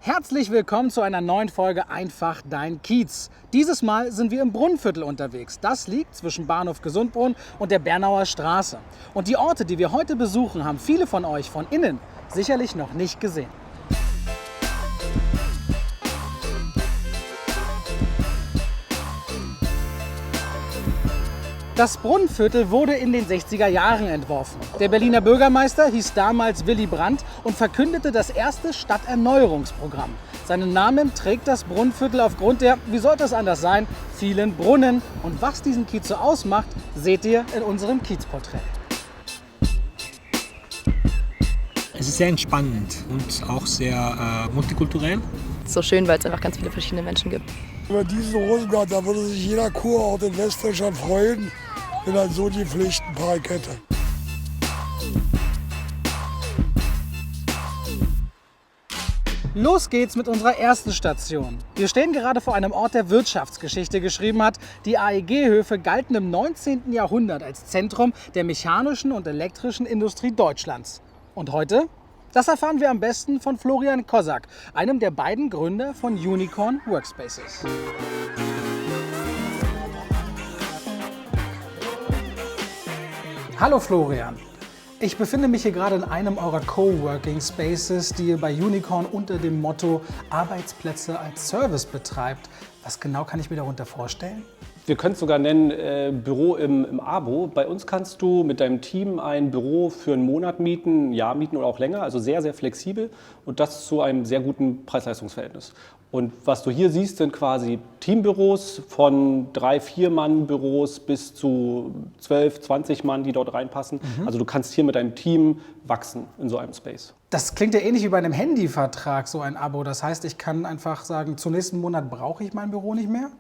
Herzlich willkommen zu einer neuen Folge Einfach dein Kiez. Dieses Mal sind wir im Brunnenviertel unterwegs. Das liegt zwischen Bahnhof Gesundbrunnen und der Bernauer Straße. Und die Orte, die wir heute besuchen, haben viele von euch von innen sicherlich noch nicht gesehen. Das Brunnenviertel wurde in den 60er Jahren entworfen. Der Berliner Bürgermeister hieß damals Willy Brandt und verkündete das erste Stadterneuerungsprogramm. Seinen Namen trägt das Brunnenviertel aufgrund der, wie sollte es anders sein, vielen Brunnen. Und was diesen Kiez so ausmacht, seht ihr in unserem Kiezporträt. Es ist sehr entspannend und auch sehr multikulturell. Es ist so schön, weil es einfach ganz viele verschiedene Menschen gibt. Über diesen Rosengarten, da würde sich jeder Kurort in Westdeutschland freuen, wenn er so die Pflichtenpark hätte. Los geht's mit unserer ersten Station. Wir stehen gerade vor einem Ort, der Wirtschaftsgeschichte geschrieben hat. Die AEG-Höfe galten im 19. Jahrhundert als Zentrum der mechanischen und elektrischen Industrie Deutschlands. Und heute? Das erfahren wir am besten von Florian Kosak, einem der beiden Gründer von Unicorn Workspaces. Hallo Florian. Ich befinde mich hier gerade in einem eurer Coworking Spaces, die ihr bei Unicorn unter dem Motto Arbeitsplätze als Service betreibt. Was genau kann ich mir darunter vorstellen? Wir können es sogar nennen Büro im Abo. Bei uns kannst du mit deinem Team ein Büro für einen Monat mieten, ein Jahr mieten oder auch länger. Also sehr, sehr flexibel und das zu einem sehr guten Preis-Leistungs-Verhältnis. Und was du hier siehst, sind quasi Teambüros von 3-4 Mann Büros bis zu 12, 20 Mann, die dort reinpassen. Also du kannst hier mit deinem Team wachsen in so einem Space. Das klingt ja ähnlich wie bei einem Handyvertrag, so ein Abo. Das heißt, ich kann einfach sagen, zum nächsten Monat brauche ich mein Büro nicht mehr?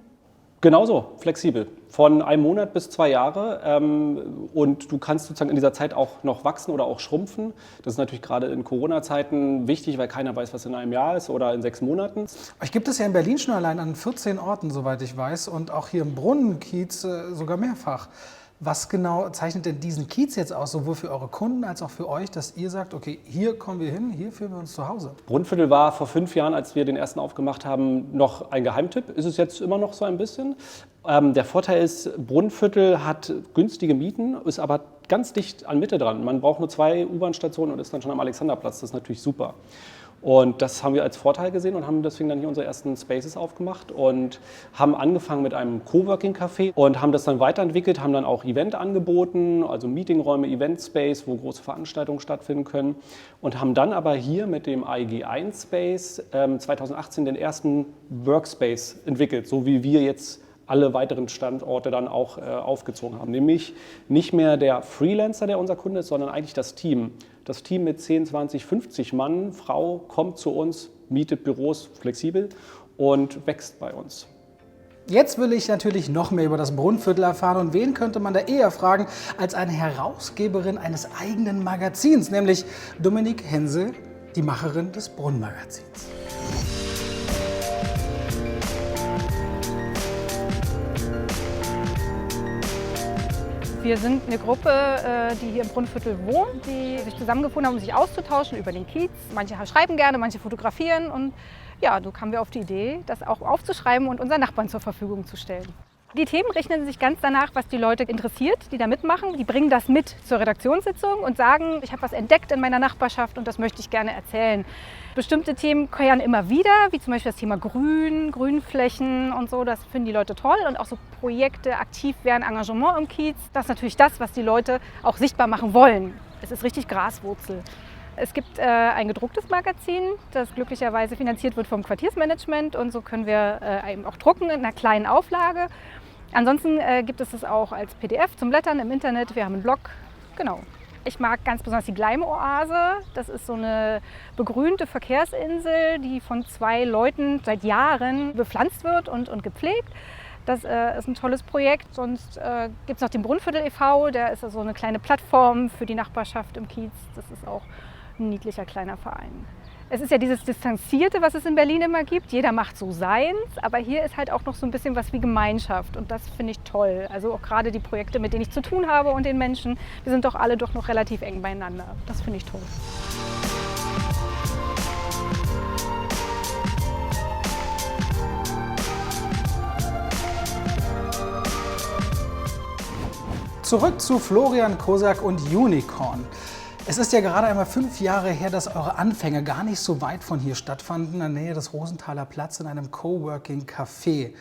Genauso, flexibel. Von einem Monat bis 2 Jahre. Und du kannst sozusagen in dieser Zeit auch noch wachsen oder auch schrumpfen. Das ist natürlich gerade in Corona-Zeiten wichtig, weil keiner weiß, was in einem Jahr ist oder in 6 Monaten. Euch gibt es ja in Berlin schon allein an 14 Orten, soweit ich weiß, und auch hier im Brunnenkiez sogar mehrfach. Was genau zeichnet denn diesen Kiez jetzt aus, sowohl für eure Kunden als auch für euch, dass ihr sagt, okay, hier kommen wir hin, hier fühlen wir uns zu Hause? Brunnenviertel war vor 5 Jahren, als wir den ersten aufgemacht haben, noch ein Geheimtipp. Ist es jetzt immer noch so ein bisschen. Der Vorteil ist, Brunnenviertel hat günstige Mieten, ist aber ganz dicht an Mitte dran. Man braucht nur 2 U-Bahn-Stationen und ist dann schon am Alexanderplatz. Das ist natürlich super. Und das haben wir als Vorteil gesehen und haben deswegen dann hier unsere ersten Spaces aufgemacht und haben angefangen mit einem Coworking-Café und haben das dann weiterentwickelt, haben dann auch Event angeboten, also Meetingräume, Event-Space, wo große Veranstaltungen stattfinden können und haben dann aber hier mit dem AEG 1 Space 2018 den ersten Workspace entwickelt, so wie wir jetzt alle weiteren Standorte dann auch aufgezogen haben. Nämlich nicht mehr der Freelancer, der unser Kunde ist, sondern eigentlich das Team. Das Team mit 10, 20, 50 Mann, Frau kommt zu uns, mietet Büros flexibel und wächst bei uns. Jetzt will ich natürlich noch mehr über das Brunnenviertel erfahren und wen könnte man da eher fragen als eine Herausgeberin eines eigenen Magazins, nämlich Dominique Hensel, die Macherin des Brunnenmagazins. Wir sind eine Gruppe, die hier im Brunnenviertel wohnt, die sich zusammengefunden haben, um sich auszutauschen über den Kiez. Manche schreiben gerne, manche fotografieren und ja, so kamen wir auf die Idee, das auch aufzuschreiben und unseren Nachbarn zur Verfügung zu stellen. Die Themen richten sich ganz danach, was die Leute interessiert, die da mitmachen. Die bringen das mit zur Redaktionssitzung und sagen, ich habe was entdeckt in meiner Nachbarschaft und das möchte ich gerne erzählen. Bestimmte Themen kehren immer wieder, wie zum Beispiel das Thema Grün, Grünflächen und so. Das finden die Leute toll und auch so Projekte, aktiv werden, Engagement im Kiez. Das ist natürlich das, was die Leute auch sichtbar machen wollen. Es ist richtig Graswurzel. Es gibt ein gedrucktes Magazin, das glücklicherweise finanziert wird vom Quartiersmanagement und so können wir eben auch drucken in einer kleinen Auflage. Ansonsten gibt es es auch als PDF zum Blättern im Internet. Wir haben einen Blog. Genau. Ich mag ganz besonders die Gleim-Oase. Das ist so eine begrünte Verkehrsinsel, die von 2 Leuten seit Jahren bepflanzt wird und gepflegt. Das ist ein tolles Projekt. Sonst gibt es noch den Brunnenviertel e.V., der ist so eine kleine Plattform für die Nachbarschaft im Kiez. Das ist auch ein niedlicher kleiner Verein. Es ist ja dieses Distanzierte, was es in Berlin immer gibt. Jeder macht so seins, aber hier ist halt auch noch so ein bisschen was wie Gemeinschaft und das finde ich toll. Also auch gerade die Projekte, mit denen ich zu tun habe und den Menschen, wir sind doch alle doch noch relativ eng beieinander. Das finde ich toll. Zurück zu Florian Kosak und Unicorn. Es ist ja gerade einmal 5 Jahre her, dass eure Anfänge gar nicht so weit von hier stattfanden, in der Nähe des Rosenthaler Platz in einem Coworking-Café.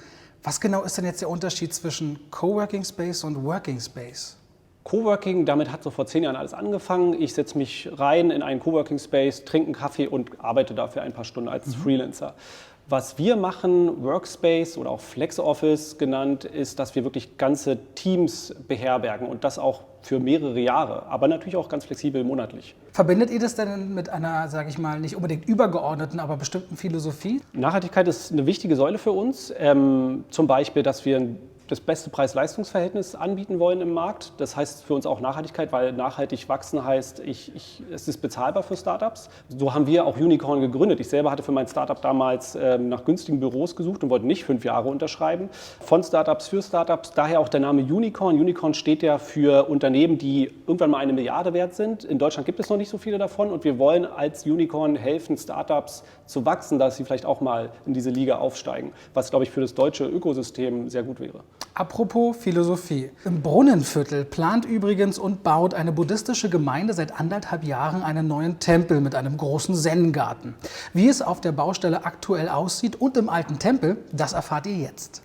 Was genau ist denn jetzt der Unterschied zwischen Coworking Space und Working Space? Coworking, damit hat so vor 10 Jahren alles angefangen. Ich setze mich rein in einen Coworking Space, trinke einen Kaffee und arbeite dafür ein paar Stunden als Freelancer. Was wir machen, Workspace oder auch FlexOffice genannt, ist, dass wir wirklich ganze Teams beherbergen und das auch für mehrere Jahre, aber natürlich auch ganz flexibel monatlich. Verbindet ihr das denn mit einer, sage ich mal, nicht unbedingt übergeordneten, aber bestimmten Philosophie? Nachhaltigkeit ist eine wichtige Säule für uns. Zum Beispiel, dass wir das beste Preis-Leistungs-Verhältnis anbieten wollen im Markt. Das heißt für uns auch Nachhaltigkeit, weil nachhaltig wachsen heißt, es ist bezahlbar für Startups. So haben wir auch Unicorn gegründet. Ich selber hatte für mein Startup damals nach günstigen Büros gesucht und wollte nicht 5 Jahre unterschreiben. Von Startups für Startups, daher auch der Name Unicorn. Unicorn steht ja für Unternehmen, die irgendwann mal 1 Milliarde wert sind. In Deutschland gibt es noch nicht so viele davon und wir wollen als Unicorn helfen, Startups zu wachsen, dass sie vielleicht auch mal in diese Liga aufsteigen, was, glaube ich, für das deutsche Ökosystem sehr gut wäre. Apropos Philosophie. Im Brunnenviertel plant übrigens und baut eine buddhistische Gemeinde seit 1,5 Jahren einen neuen Tempel mit einem großen Zen-Garten. Wie es auf der Baustelle aktuell aussieht und im alten Tempel, das erfahrt ihr jetzt.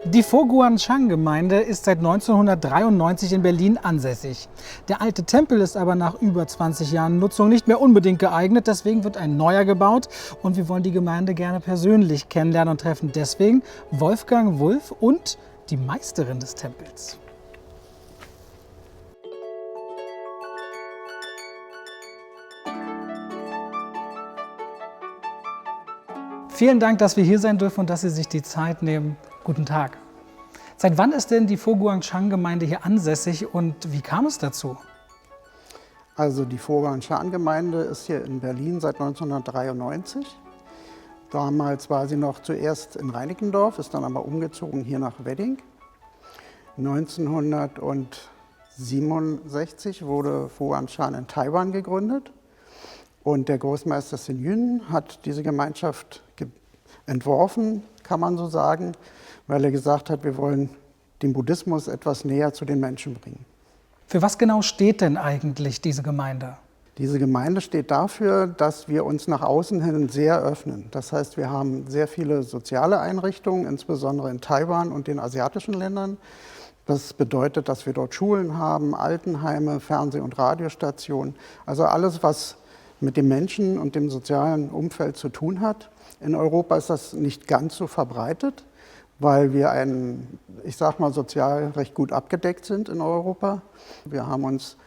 Die Foguanshan-Gemeinde ist seit 1993 in Berlin ansässig. Der alte Tempel ist aber nach über 20 Jahren Nutzung nicht mehr unbedingt geeignet, deswegen wird ein neuer gebaut und wir wollen die Gemeinde gerne persönlich kennenlernen und treffen deswegen Wolfgang Wulff und die Meisterin des Tempels. Vielen Dank, dass wir hier sein dürfen und dass Sie sich die Zeit nehmen. Guten Tag. Seit wann ist denn die Foguanshan-Gemeinde hier ansässig und wie kam es dazu? Also die Foguanshan-Gemeinde ist hier in Berlin seit 1993. Damals war sie noch zuerst in Reinickendorf, ist dann aber umgezogen hier nach Wedding. 1967 wurde Foguanshan in Taiwan gegründet und der Großmeister Sun Yun hat diese Gemeinschaft entworfen, kann man so sagen, weil er gesagt hat, wir wollen den Buddhismus etwas näher zu den Menschen bringen. Für was genau steht denn eigentlich diese Gemeinde? Diese Gemeinde steht dafür, dass wir uns nach außen hin sehr öffnen. Das heißt, wir haben sehr viele soziale Einrichtungen, insbesondere in Taiwan und den asiatischen Ländern. Das bedeutet, dass wir dort Schulen haben, Altenheime, Fernseh- und Radiostationen. Also alles, was mit dem Menschen und dem sozialen Umfeld zu tun hat. In Europa ist das nicht ganz so verbreitet, weil wir sozial recht gut abgedeckt sind in Europa. Wir haben uns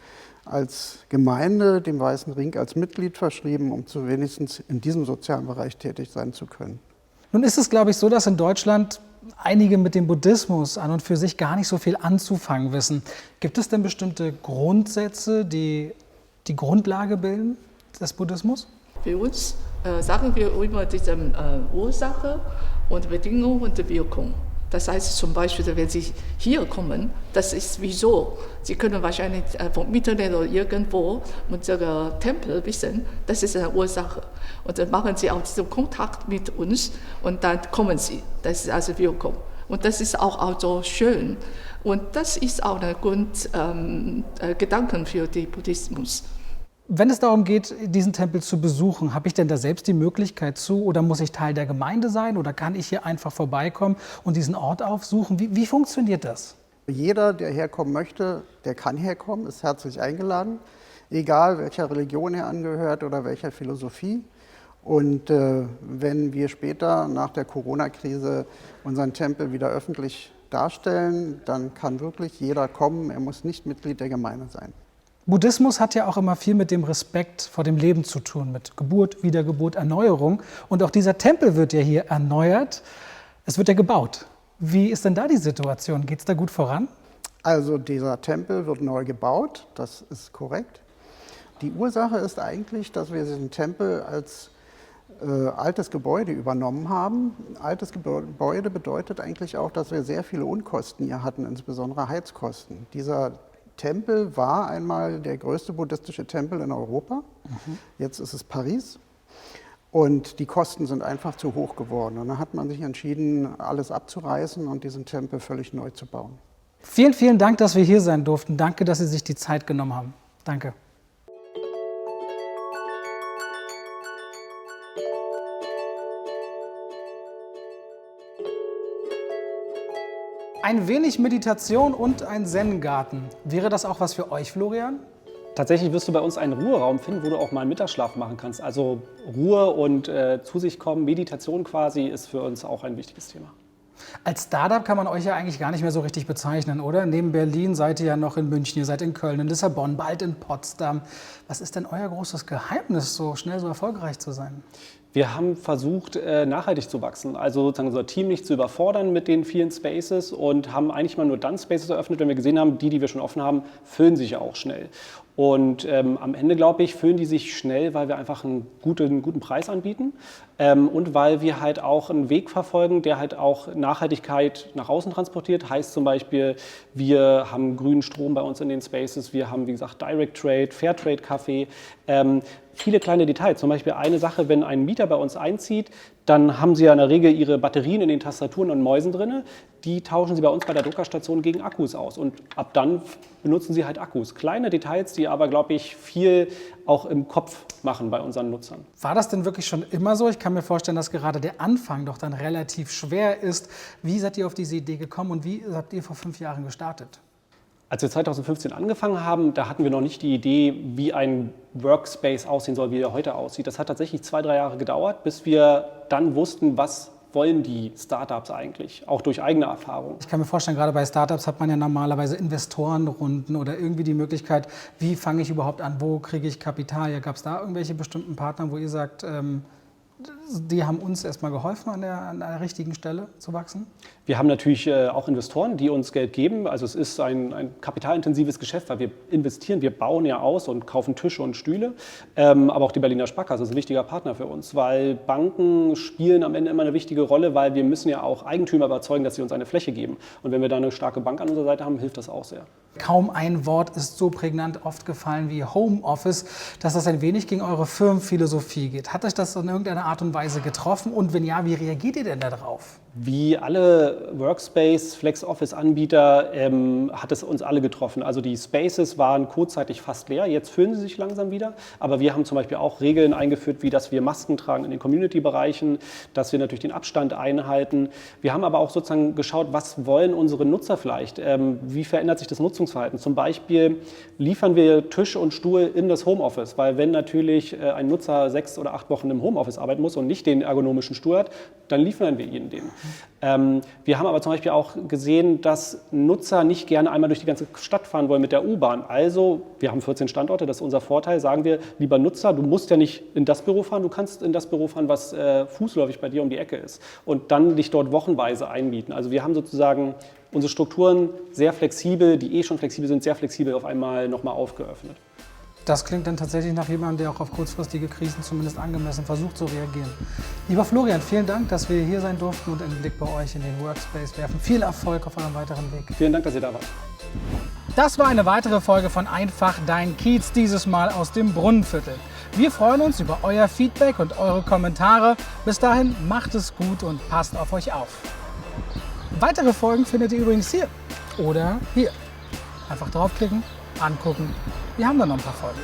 als Gemeinde dem Weißen Ring als Mitglied verschrieben, um wenigstens in diesem sozialen Bereich tätig sein zu können. Nun ist es, glaube ich, so, dass in Deutschland einige mit dem Buddhismus an und für sich gar nicht so viel anzufangen wissen. Gibt es denn bestimmte Grundsätze, die die Grundlage bilden des Buddhismus? Für uns sagen wir immer diese Ursache und Bedingung und Wirkung. Das heißt zum Beispiel, wenn Sie hier kommen, das ist wieso. Sie können wahrscheinlich vom Internet oder irgendwo unseren Tempel wissen, das ist eine Ursache. Und dann machen Sie auch diesen Kontakt mit uns und dann kommen Sie. Das ist also Wirkung. Und das ist auch so schön. Und das ist auch ein Grundgedanken für den Buddhismus. Wenn es darum geht, diesen Tempel zu besuchen, habe ich denn da selbst die Möglichkeit zu oder muss ich Teil der Gemeinde sein oder kann ich hier einfach vorbeikommen und diesen Ort aufsuchen? Wie funktioniert das? Jeder, der herkommen möchte, der kann herkommen, ist herzlich eingeladen, egal welcher Religion er angehört oder welcher Philosophie. Und wenn wir später nach der Corona-Krise unseren Tempel wieder öffentlich darstellen, dann kann wirklich jeder kommen, er muss nicht Mitglied der Gemeinde sein. Buddhismus hat ja auch immer viel mit dem Respekt vor dem Leben zu tun, mit Geburt, Wiedergeburt, Erneuerung. Und auch dieser Tempel wird ja hier erneuert. Es wird ja gebaut. Wie ist denn da die Situation? Geht es da gut voran? Also dieser Tempel wird neu gebaut, das ist korrekt. Die Ursache ist eigentlich, dass wir diesen Tempel als altes Gebäude übernommen haben. Altes Gebäude bedeutet eigentlich auch, dass wir sehr viele Unkosten hier hatten, insbesondere Heizkosten. Dieser Tempel war einmal der größte buddhistische Tempel in Europa. Jetzt ist es Paris. Und die Kosten sind einfach zu hoch geworden. Und dann hat man sich entschieden, alles abzureißen und diesen Tempel völlig neu zu bauen. Vielen, vielen Dank, dass wir hier sein durften. Danke, dass Sie sich die Zeit genommen haben. Danke. Ein wenig Meditation und ein Zen-Garten. Wäre das auch was für euch, Florian? Tatsächlich wirst du bei uns einen Ruheraum finden, wo du auch mal einen Mittagsschlaf machen kannst. Also Ruhe und zu sich kommen, Meditation quasi, ist für uns auch ein wichtiges Thema. Als Startup kann man euch ja eigentlich gar nicht mehr so richtig bezeichnen, oder? Neben Berlin seid ihr ja noch in München, ihr seid in Köln, in Lissabon, bald in Potsdam. Was ist denn euer großes Geheimnis, so schnell so erfolgreich zu sein? Wir haben versucht, nachhaltig zu wachsen, also sozusagen unser Team nicht zu überfordern mit den vielen Spaces und haben eigentlich mal nur dann Spaces eröffnet, wenn wir gesehen haben, die wir schon offen haben, füllen sich ja auch schnell. Und am Ende, glaube ich, füllen die sich schnell, weil wir einfach einen guten Preis anbieten und weil wir halt auch einen Weg verfolgen, der halt auch Nachhaltigkeit nach außen transportiert. Heißt zum Beispiel, wir haben grünen Strom bei uns in den Spaces, wir haben, wie gesagt, Direct Trade, Fairtrade Kaffee. Viele kleine Details. Zum Beispiel eine Sache, wenn ein Mieter bei uns einzieht, dann haben sie ja in der Regel ihre Batterien in den Tastaturen und Mäusen drin. Die tauschen sie bei uns bei der Druckerstation gegen Akkus aus. Und ab dann benutzen sie halt Akkus. Kleine Details, die aber, glaube ich, viel auch im Kopf machen bei unseren Nutzern. War das denn wirklich schon immer so? Ich kann mir vorstellen, dass gerade der Anfang doch dann relativ schwer ist. Wie seid ihr auf diese Idee gekommen und wie habt ihr vor 5 Jahren gestartet? Als wir 2015 angefangen haben, da hatten wir noch nicht die Idee, wie ein Workspace aussehen soll, wie er heute aussieht. Das hat tatsächlich 2-3 Jahre gedauert, bis wir dann wussten, was wollen die Startups eigentlich, auch durch eigene Erfahrung. Ich kann mir vorstellen, gerade bei Startups hat man ja normalerweise Investorenrunden oder irgendwie die Möglichkeit, wie fange ich überhaupt an, wo kriege ich Kapital? Ja, gab es da irgendwelche bestimmten Partner, wo ihr sagt, die haben uns erstmal geholfen, an der richtigen Stelle zu wachsen? Wir haben natürlich auch Investoren, die uns Geld geben. Also es ist ein kapitalintensives Geschäft, weil wir investieren, wir bauen ja aus und kaufen Tische und Stühle. Aber auch die Berliner Sparkasse ist ein wichtiger Partner für uns, weil Banken spielen am Ende immer eine wichtige Rolle, weil wir müssen ja auch Eigentümer überzeugen, dass sie uns eine Fläche geben. Und wenn wir da eine starke Bank an unserer Seite haben, hilft das auch sehr. Kaum ein Wort ist so prägnant oft gefallen wie Homeoffice, dass das ein wenig gegen eure Firmenphilosophie geht. Hat euch das in irgendeiner Art und Weise getroffen? Und wenn ja, wie reagiert ihr denn darauf? Wie alle Workspace, Flex-Office-Anbieter hat es uns alle getroffen. Also die Spaces waren kurzzeitig fast leer, jetzt füllen sie sich langsam wieder. Aber wir haben zum Beispiel auch Regeln eingeführt, wie dass wir Masken tragen in den Community-Bereichen, dass wir natürlich den Abstand einhalten. Wir haben aber auch sozusagen geschaut, was wollen unsere Nutzer vielleicht? Wie verändert sich das Nutzungsverhalten? Zum Beispiel liefern wir Tisch und Stuhl in das Homeoffice, weil wenn natürlich ein Nutzer 6 oder 8 Wochen im Homeoffice arbeiten muss und nicht den ergonomischen Stuhl hat, dann liefern wir ihnen den. Wir haben aber zum Beispiel auch gesehen, dass Nutzer nicht gerne einmal durch die ganze Stadt fahren wollen mit der U-Bahn. Also, wir haben 14 Standorte, das ist unser Vorteil, sagen wir, lieber Nutzer, du musst ja nicht in das Büro fahren, du kannst in das Büro fahren, was fußläufig bei dir um die Ecke ist und dann dich dort wochenweise einmieten. Also wir haben sozusagen unsere Strukturen sehr flexibel, die schon flexibel sind, sehr flexibel auf einmal nochmal aufgeöffnet. Das klingt dann tatsächlich nach jemandem, der auch auf kurzfristige Krisen zumindest angemessen versucht zu reagieren. Lieber Florian, vielen Dank, dass wir hier sein durften und einen Blick bei euch in den Workspace werfen. Viel Erfolg auf eurem weiteren Weg. Vielen Dank, dass ihr da wart. Das war eine weitere Folge von Einfach dein Kiez, dieses Mal aus dem Brunnenviertel. Wir freuen uns über euer Feedback und eure Kommentare. Bis dahin, macht es gut und passt auf euch auf. Weitere Folgen findet ihr übrigens hier oder hier. Einfach draufklicken, angucken. Wir haben da noch ein paar Folgen.